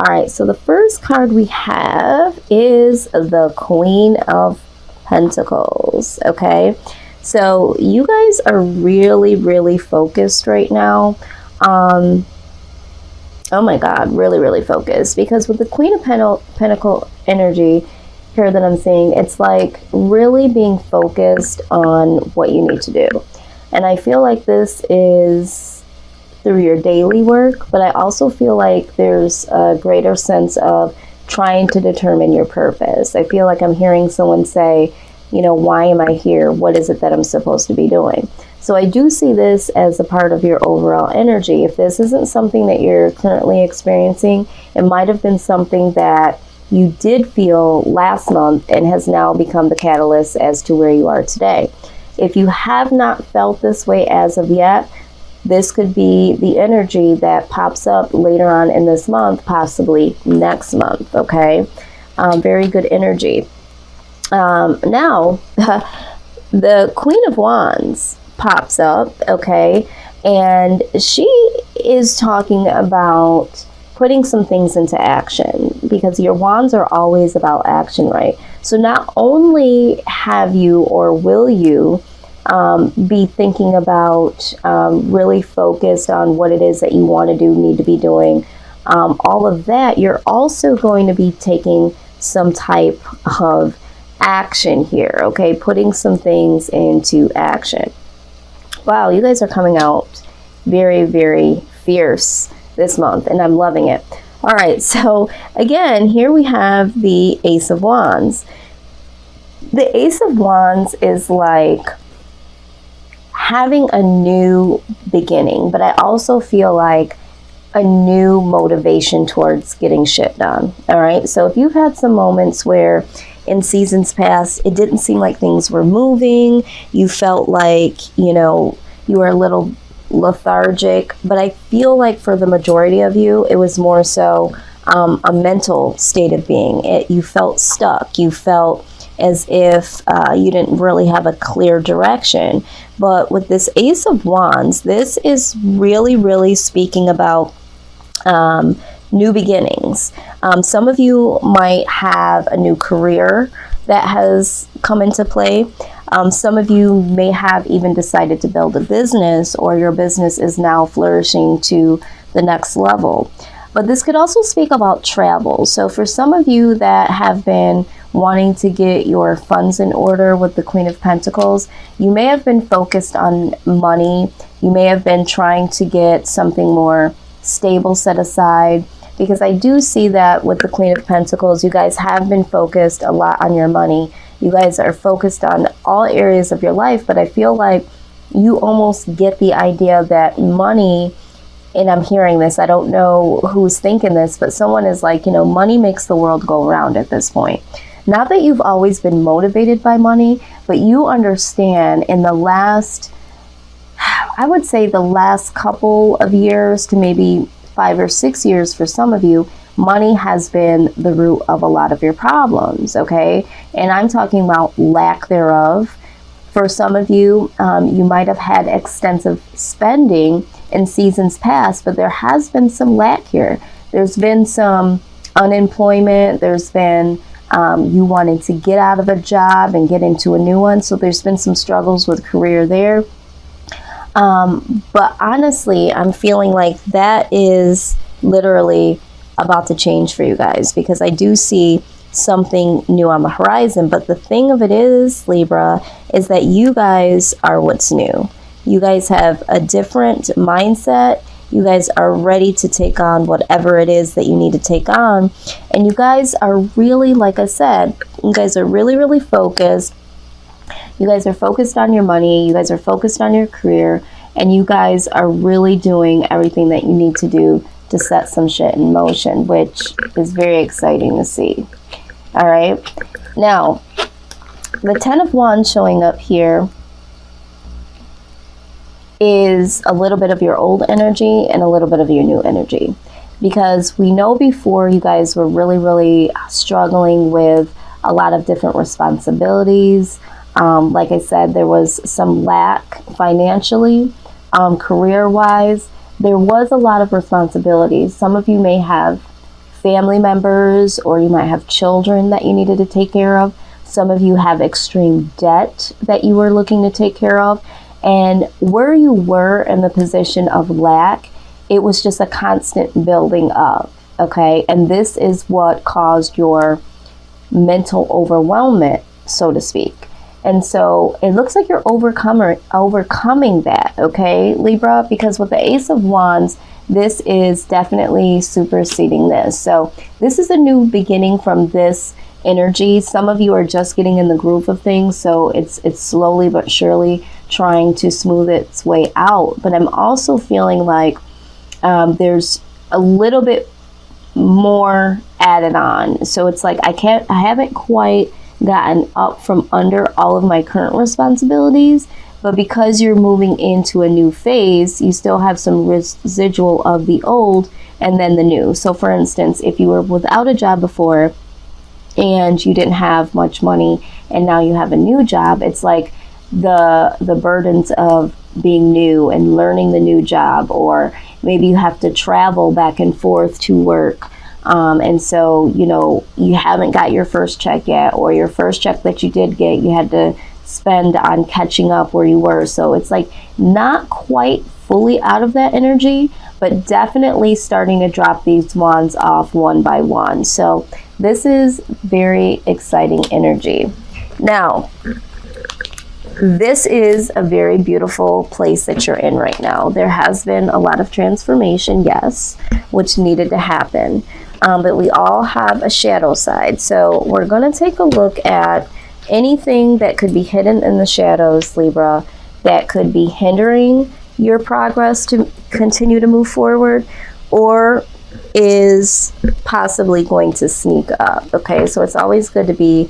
All right, so the first card we have is the Queen of Pentacles, okay? So you guys are really, really focused right now. Oh my God, really, really focused. Because with the Queen of Pentacle energy here that I'm seeing, it's like really being focused on what you need to do. And I feel like this is through your daily work, but I also feel like there's a greater sense of trying to determine your purpose. I feel like I'm hearing someone say, you know, why am I here? What is it that I'm supposed to be doing? So I do see this as a part of your overall energy. If this isn't something that you're currently experiencing, it might have been something that you did feel last month and has now become the catalyst as to where you are today. If you have not felt this way as of yet, this could be the energy that pops up later on in this month, possibly next month, okay? Very good energy. Now, the Queen of Wands pops up, okay? And she is talking about putting some things into action, because your wands are always about action, right? So not only have you or will you be thinking about really focused on what it is that you want to do, need to be doing, all of that, you're also going to be taking some type of action here, okay? Putting some things into action. Wow, you guys are coming out very, very fierce this month, and I'm loving it. All right, so again, here we have the Ace of Wands. The Ace of Wands is like having a new beginning, but I also feel like a new motivation towards getting shit done. All right, so if you've had some moments where in seasons past it didn't seem like things were moving, you felt like, you know, you were a little lethargic, but I feel like for the majority of you it was more so a mental state of being. You felt stuck, you felt as if you didn't really have a clear direction. But with this Ace of Wands, this is really, really speaking about new beginnings. Some of you might have a new career that has come into play. Some of you may have even decided to build a business, or your business is now flourishing to the next level. But this could also speak about travel. So for some of you that have been wanting to get your funds in order with the Queen of Pentacles, you may have been focused on money. You may have been trying to get something more stable set aside, because I do see that with the Queen of Pentacles, you guys have been focused a lot on your money. You guys are focused on all areas of your life, but I feel like you almost get the idea that money, and I'm hearing this, I don't know who's thinking this, but someone is like, you know, money makes the world go round at this point. Not that you've always been motivated by money, but you understand in the last, I would say the last couple of years to maybe 5 or 6 years for some of you, money has been the root of a lot of your problems, okay? And I'm talking about lack thereof. For some of you, you might have had extensive spending in seasons past, but there has been some lack here. There's been some unemployment. There's been you wanting to get out of a job and get into a new one. So there's been some struggles with career there. But honestly, I'm feeling like that is literally about to change for you guys, because I do see something new on the horizon. But the thing of it is, Libra, is that you guys are what's new. You guys have a different mindset. You guys are ready to take on whatever it is that you need to take on. And you guys are really, like I said, you guys are really, really focused. You guys are focused on your money. You guys are focused on your career. And you guys are really doing everything that you need to do to set some shit in motion, which is very exciting to see. All right. Now, the 10 of Wands showing up here is a little bit of your old energy and a little bit of your new energy. Because we know before you guys were really, really struggling with a lot of different responsibilities. Like I said, there was some lack financially, career-wise. There was a lot of responsibilities. Some of you may have family members, or you might have children that you needed to take care of. Some of you have extreme debt that you were looking to take care of. And where you were in the position of lack, it was just a constant building up, okay? And this is what caused your mental overwhelmment, so to speak. And so it looks like you're overcoming that, okay, Libra? Because with the Ace of Wands, this is definitely superseding this. So this is a new beginning from this energy. Some of you are just getting in the groove of things, so it's slowly but surely trying to smooth its way out. But I'm also feeling like there's a little bit more added on. So it's like I haven't quite gotten up from under all of my current responsibilities, but because you're moving into a new phase, you still have some residual of the old and then the new. So for instance, if you were without a job before and you didn't have much money and now you have a new job, it's like the burdens of being new and learning the new job, or maybe you have to travel back and forth to work, and so you haven't got your first check yet, or your first check that you did get, you had to spend on catching up where you were. So it's like not quite fully out of that energy, but definitely starting to drop these wands off one by one. So this is very exciting energy. Now, this is a very beautiful place that you're in right now. There has been a lot of transformation, yes, which needed to happen. But we all have a shadow side. So we're going to take a look at anything that could be hidden in the shadows, Libra, that could be hindering your progress to continue to move forward, or is possibly going to sneak up. Okay, so it's always good to be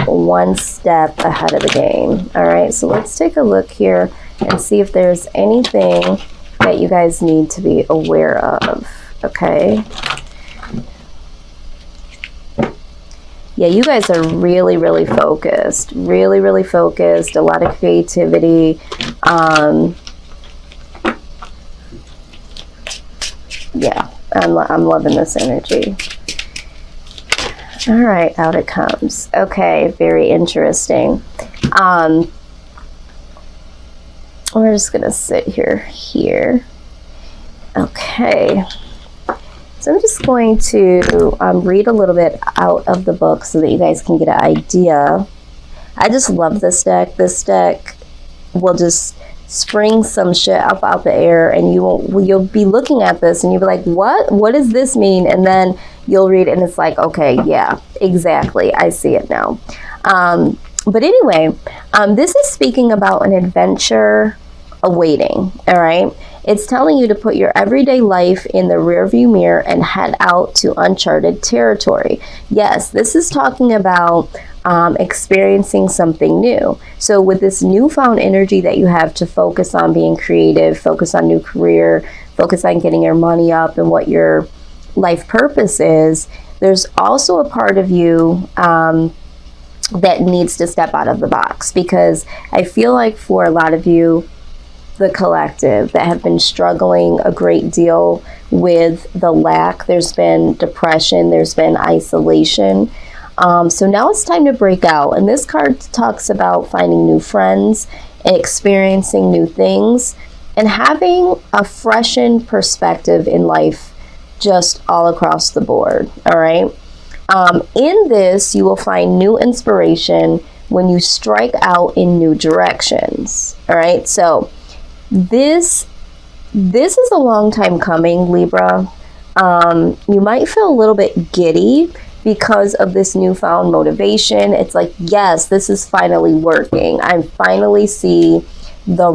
one step ahead of the game. All right, so let's take a look here and see if there's anything that you guys need to be aware of. Okay. Yeah, you guys are really, really focused. Really, really focused. A lot of creativity. Yeah, I'm loving this energy. All right, out it comes. Okay, very interesting. We're just gonna sit here. Okay. So I'm just going to read a little bit out of the book so that you guys can get an idea. I just love this deck. This deck will just spring some shit up out the air, and you'll be looking at this and you'll be like, what does this mean? And then you'll read it and it's like, okay, yeah, exactly, I see it now. But anyway, this is speaking about an adventure awaiting. All right, it's telling you to put your everyday life in the rearview mirror and head out to uncharted territory. Yes, this is talking about experiencing something new. So with this newfound energy that you have to focus on being creative, focus on new career, focus on getting your money up and what your life purpose is, there's also a part of you that needs to step out of the box, because I feel like for a lot of you, the collective, that have been struggling a great deal with the lack, there's been depression, there's been isolation. So now it's time to break out. And this card talks about finding new friends, experiencing new things, and having a freshened perspective in life just all across the board. All right. In this, you will find new inspiration when you strike out in new directions. All right. So this is a long time coming, Libra. You might feel a little bit giddy because of this newfound motivation. It's like, yes, this is finally working. I finally see the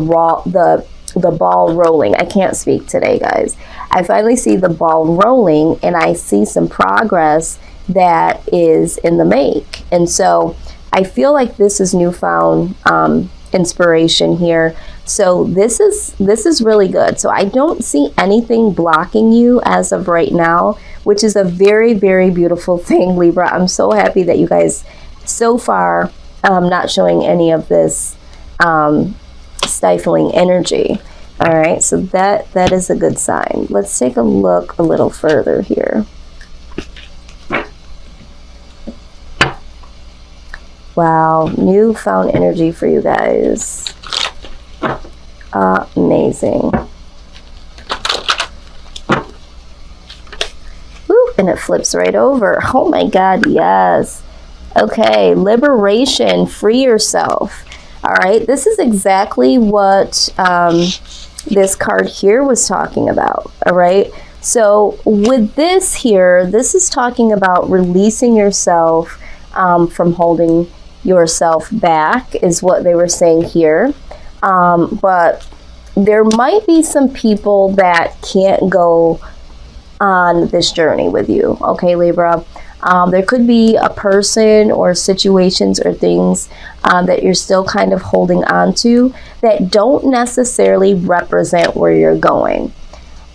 ball rolling. I can't speak today, guys. I finally see the ball rolling, and I see some progress that is in the make. And so I feel like this is newfound inspiration here. So this is really good. So I don't see anything blocking you as of right now, which is a very, very beautiful thing, Libra. I'm so happy that you guys so far not showing any of this stifling energy. All right, so that is a good sign. Let's take a look a little further here. Wow, newfound energy for you guys. Amazing. Woo, and it flips right over. Oh my God, yes. Okay, liberation, free yourself. All right, this is exactly what this card here was talking about. All right, so with this here, this is talking about releasing yourself from holding yourself back, is what they were saying here. But there might be some people that can't go on this journey with you. Okay, Libra. There could be a person or situations or things that you're still kind of holding on to that don't necessarily represent where you're going.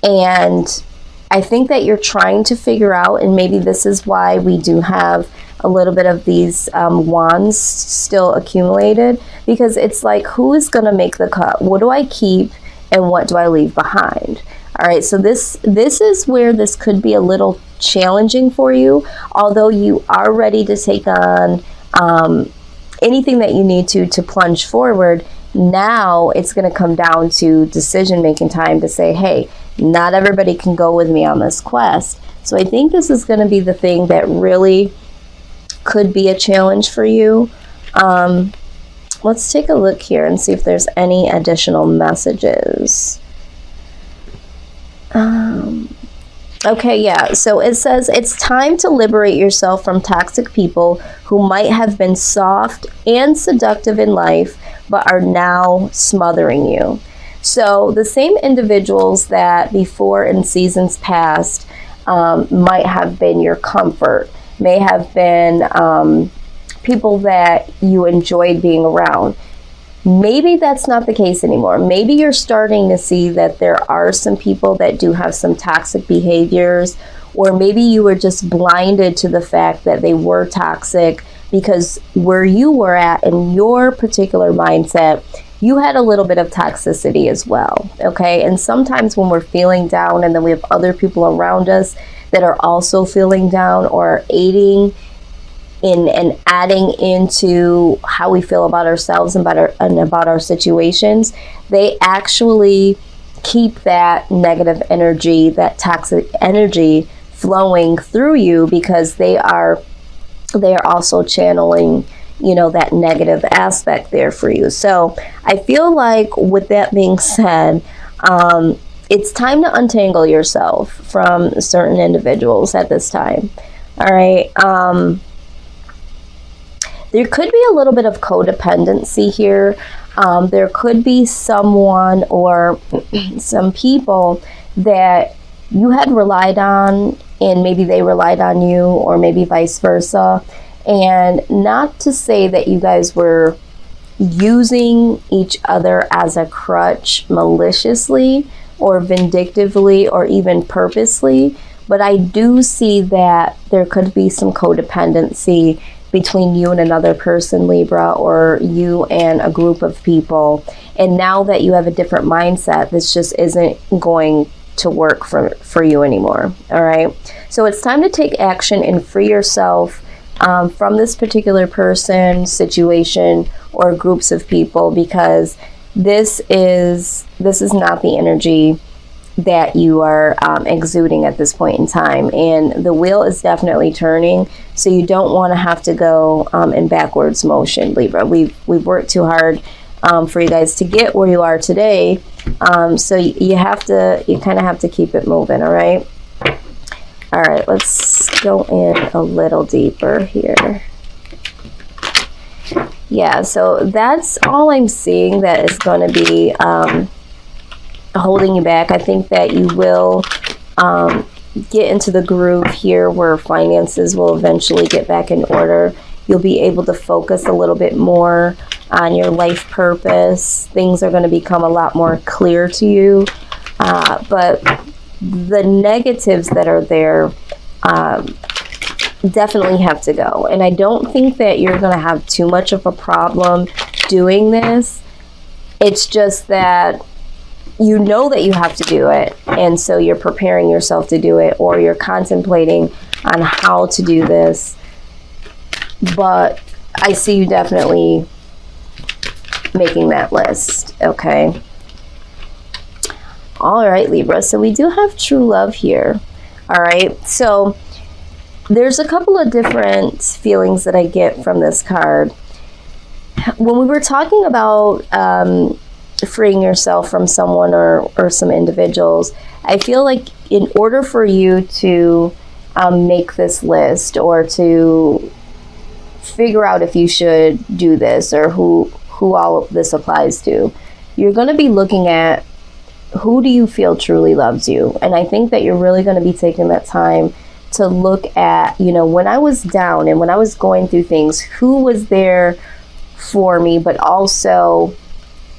And I think that you're trying to figure out, and maybe this is why we do have a little bit of these wands still accumulated, because it's like, who is going to make the cut? What do I keep and what do I leave behind? All right, so this is where this could be a little challenging for you, although you are ready to take on anything that you need to plunge forward. Now it's going to come down to decision-making time to say, hey, not everybody can go with me on this quest. So I think this is going to be the thing that really could be a challenge for you. Let's take a look here and see if there's any additional messages. Okay, yeah, so it says it's time to liberate yourself from toxic people who might have been soft and seductive in life, but are now smothering you. So the same individuals that before in seasons past might have been your comfort, may have been people that you enjoyed being around. Maybe that's not the case anymore. Maybe you're starting to see that there are some people that do have some toxic behaviors, or maybe you were just blinded to the fact that they were toxic because where you were at in your particular mindset, you had a little bit of toxicity as well, okay? And sometimes when we're feeling down and then we have other people around us that are also feeling down or aiding in and adding into how we feel about ourselves and about our situations, they actually keep that negative energy, that toxic energy flowing through you, because they are also channeling, you know, that negative aspect there for you. So I feel like with that being said, it's time to untangle yourself from certain individuals at this time. All right. There could be a little bit of codependency here. There could be someone or some people that you had relied on and maybe they relied on you, or maybe vice versa. And not to say that you guys were using each other as a crutch maliciously or vindictively or even purposely, but I do see that there could be some codependency between you and another person, Libra, or you and a group of people. And now that you have a different mindset, this just isn't going to work for you anymore. All right. So it's time to take action and free yourself from this particular person, situation, or groups of people, because this is not the energy that you are exuding at this point in time. And the wheel is definitely turning, so you don't want to have to go in backwards motion, Libra. We've worked too hard for you guys to get where you are today, so you kind of have to keep it moving. All right. Let's go in a little deeper here. Yeah, so that's all I'm seeing that is going to be holding you back. I think that you will get into the groove here where finances will eventually get back in order. You'll be able to focus a little bit more on your life purpose. Things are going to become a lot more clear to you. But the negatives that are there definitely have to go. And I don't think that you're going to have too much of a problem doing this. It's just that you know that you have to do it, and so you're preparing yourself to do it, or you're contemplating on how to do this. But I see you definitely making that list. Okay. All right, Libra. So we do have true love here. All right. So there's a couple of different feelings that I get from this card. When we were talking about freeing yourself from someone or some individuals, I feel like in order for you to make this list or to figure out if you should do this or who all of this applies to, you're going to be looking at who do you feel truly loves you. And I think that you're really going to be taking that time to look at, you know, when I was down and when I was going through things, who was there for me, but also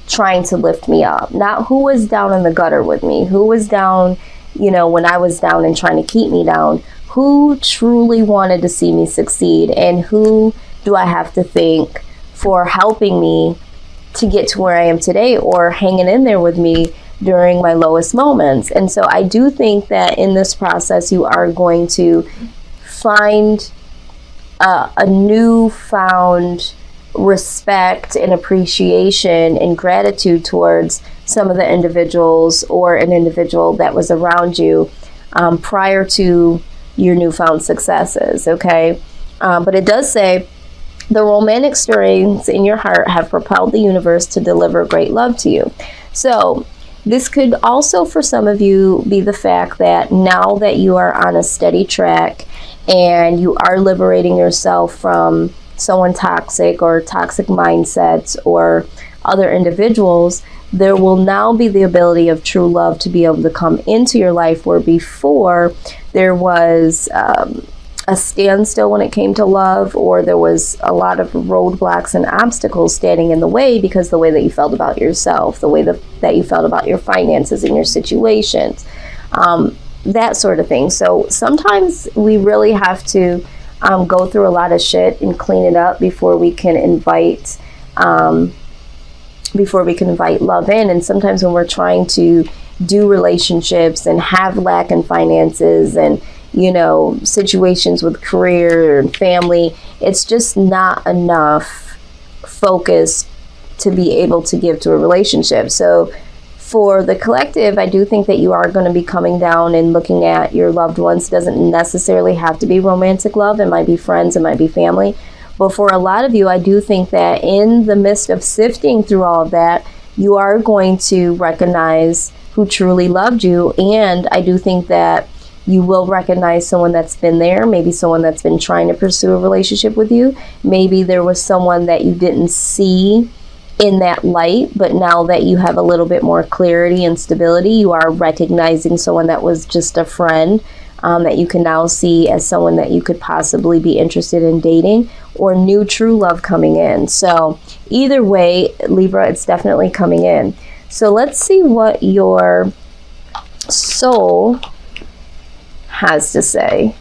trying to lift me up. Not who was down in the gutter with me, who was down, you know, when I was down and trying to keep me down, who truly wanted to see me succeed, and who do I have to thank for helping me to get to where I am today or hanging in there with me during my lowest moments. And so I do think that in this process, you are going to find a newfound respect and appreciation and gratitude towards some of the individuals or an individual that was around you prior to your newfound successes, okay? But it does say, the romantic stirrings in your heart have propelled the universe to deliver great love to you. So this could also, for some of you, be the fact that now that you are on a steady track and you are liberating yourself from someone toxic or toxic mindsets or other individuals, there will now be the ability of true love to be able to come into your life, where before there was a standstill when it came to love, or there was a lot of roadblocks and obstacles standing in the way because the way that you felt about yourself, the way that you felt about your finances and your situations, that sort of thing. So sometimes we really have to go through a lot of shit and clean it up before we can invite love in. And sometimes when we're trying to do relationships and have lack in finances and, you know, situations with career and family, it's just not enough focus to be able to give to a relationship. So for the collective, I do think that you are going to be coming down and looking at your loved ones. It doesn't necessarily have to be romantic love. It might be friends, it might be family. But for a lot of you, I do think that in the midst of sifting through all of that, you are going to recognize who truly loved you. And I do think that you will recognize someone that's been there, maybe someone that's been trying to pursue a relationship with you. Maybe there was someone that you didn't see in that light, but now that you have a little bit more clarity and stability, you are recognizing someone that was just a friend that you can now see as someone that you could possibly be interested in dating, or new true love coming in. So either way, Libra, it's definitely coming in. So let's see what your soul has to say.